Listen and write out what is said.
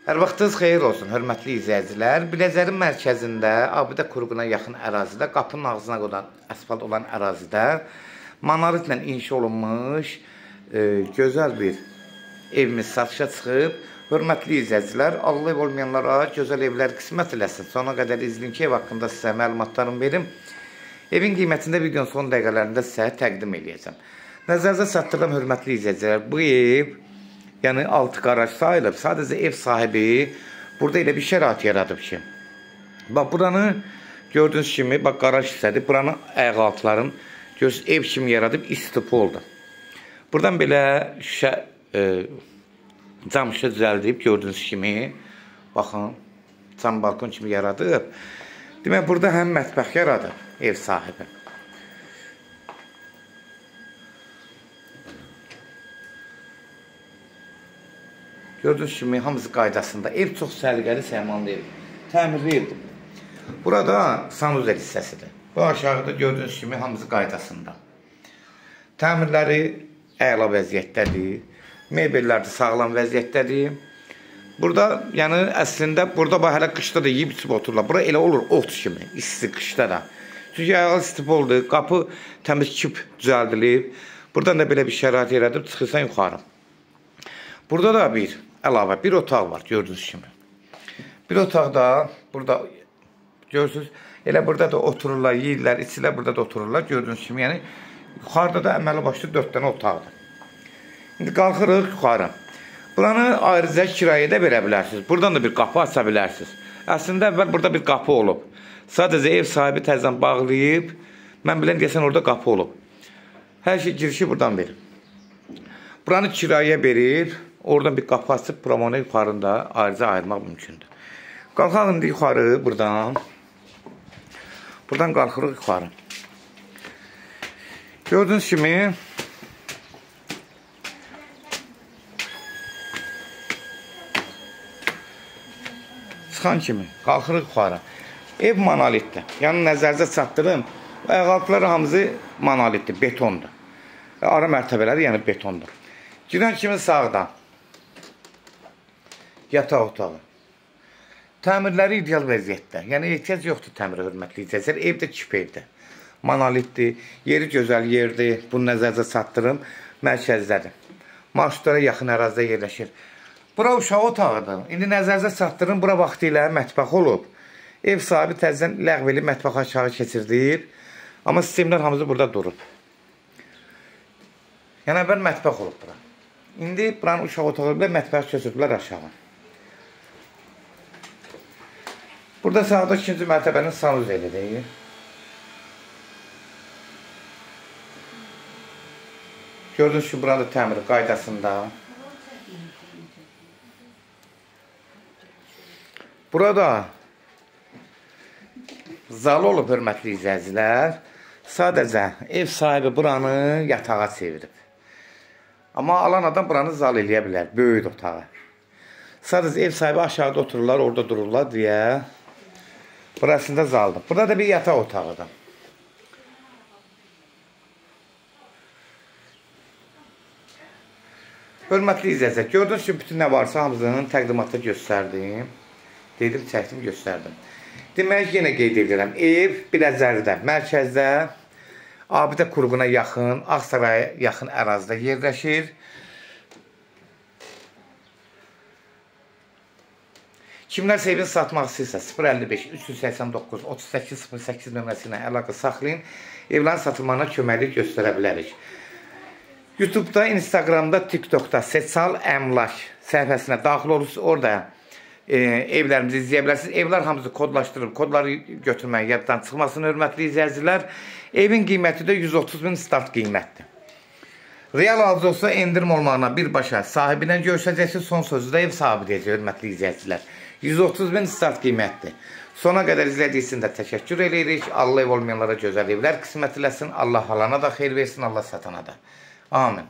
Hər vaxtınız xeyir olsun, hörmətli izləyicilər. Biləcərin mərkəzində, abidə qurğuna yaxın ərazidə, qapının ağzına qoyulan asfalt olan ərazidə monoritlə inşa olunmuş gözəl bir evimiz satışa çıxıb. Hörmətli izləyicilər, Allah ev olmayanlara gözəl evlər qismət eləsin. Sona qədər izləyin ki, ev haqqında sizə məlumatlarımı verim. Evin qiymətində videonun son dəqiqələrində sizə təqdim edəcəm. Nəzərinizə çatdırıram, hörmətli izləyicilər. Bu ev, yəni 6 qaraj sayılıb. Sadəcə ev sahibi burada elə bir şərait yaradıb ki. Bax, buranı gördüyünüz kimi, bax, qaraj hissədir. Buranın ayaq altların ev kimi yaradıb, istipi oldu. Buradan belə şüşə, cam şüşə düzəldib, gördüyünüz kimi. Baxın, cam balkon kimi yaradıb. Demək, burada həm mətbəx yaradıb ev sahibi. Gördüyünüz kimi, hamısı qaydasında. Ev çox səliqəli, səmanlı ev. Təmirli evdir. Burada sanuzel hissəsidir. Bu aşağıda gördüyünüz kimi, hamısı qaydasında. Təmirləri əla vəziyyətdədir. Mebellər də sağlam vəziyyətdədir. Burada, yəni əslində, burada hələ qışda da yiyib içib otururlar. Bura elə olur, ot kimi, isti qışda da. Çünki ayağı istip oldu, qapı təmiz kip düzəldilib. Buradan da belə bir şərait yaradıb, çıxırsan yuxarı. Burada da əlavə bir otaq var, gördüyünüz kimi. Bir otaqda, burada görürsünüz, elə burada da otururlar, yiyirlər, içirlər, burada da otururlar, gördüyünüz kimi. Yəni, yuxarıda da əməli başlı 4 dənə otaqdır. İndi qalxırıq yuxarı. Buranı ayrıca kirayə də verə bilərsiniz. Buradan da bir qapı aça bilərsiniz. Əslində, əvvəl burada bir qapı olub. Sadəcə ev sahibi təzən bağlayıb, mən bilən deyəsən orada qapı olub. Hər şey girişi buradan verir. Buranı kirayə verir. Oradan bir qapı açıb, pramonu yuxarında ayrıca ayırmaq mümkündür. Qalxaq indi yuxarı, buradan. Buradan qalxırıq yuxarı. Gördüyünüz kimi, çıxan kimi, qalxırıq yuxarı. Ev monolitdir. Yəni, nəzərinizə çatdırım. Ayaqaltıları hamısı monolitdir, betondur. Ara mərtəbələri, yəni betondur. Girən kimi sağdan. Yataq otağı. Təmirləri ideal vəziyyətdə. Yəni, ehtiyac yoxdur təmirə, hörmətli izləyicilər. Evdə kip evdir. Monolitdir. Yeri gözəl yerdir. Bunu nəzərdə çatdırım. Mərkəzdədir. Marşrutlara yaxın ərazidə yerləşir. Bura uşaq otağıdır. İndi nəzərinizə çatdırım. Bura vaxtı ilə mətbəx olub. Ev sahibi təzdən ləğv edib mətbəx aşağı keçirdib. Amma sistemlər hamısı burada durub. Yəni, əvvəl mətbəx olub bura. İndi buranın uşaq otağı ilə mətbəx köçürdülər aşağı. Burada sağda 2-ci mərtəbənin sanuzelidir. Gördüyünüz ki, burada təmiri qaydasında. Burada zal olub, hörmətli izləyicilər. Sadəcə ev sahibi buranı yatağa çevirib. Amma alan adam buranı zal eləyə bilər, böyük otağı. Sadəcə ev sahibi aşağıda otururlar, orada dururlar deyə. Burasında zaldır. Burada da bir yataq otağıdır. Hörmətli izləyicilər, gördüyünüz ki, bütün nə varsa hamısının təqdimatda göstərdim. Dedim, çəkdim, göstərdim. Demək, yenə qeyd edirəm. Ev Biləcəridə, mərkəzdə, abidə qurğuna yaxın, Ağsaraya yaxın ərazidə yerləşir. Kimlərsə evini satmaq istəyirsə 055-389-3808 nömrəsi ilə əlaqə saxlayın. Evlərin satılmağına köməklik göstərə bilərik. YouTube'da, Instagram'da, TikTok'da Seçal Əmlak səhifəsinə daxil olursunuz. Orada evlərimizi izləyə bilərsiniz. Evlər hamısı kodlaşdırılıb. Kodları götürməyin, yaddan çıxmasın, hörmətli izləyicilər. Evin qiyməti də 130.000 start qiymətdir. Real alıcı olsa endirim olmağına birbaşa sahibinə görüşəcəksiniz. Son sözü də ev sahibi deyəcək, hörmətli izləyicilər. 130.000 start qiymətdir. Sona qədər izlədiyiniz də təşəkkür edirik. Allah ev olmayanlara gözəl evlər qismət eləsin. Allah halana da xeyir versin, Allah satana da. Amin.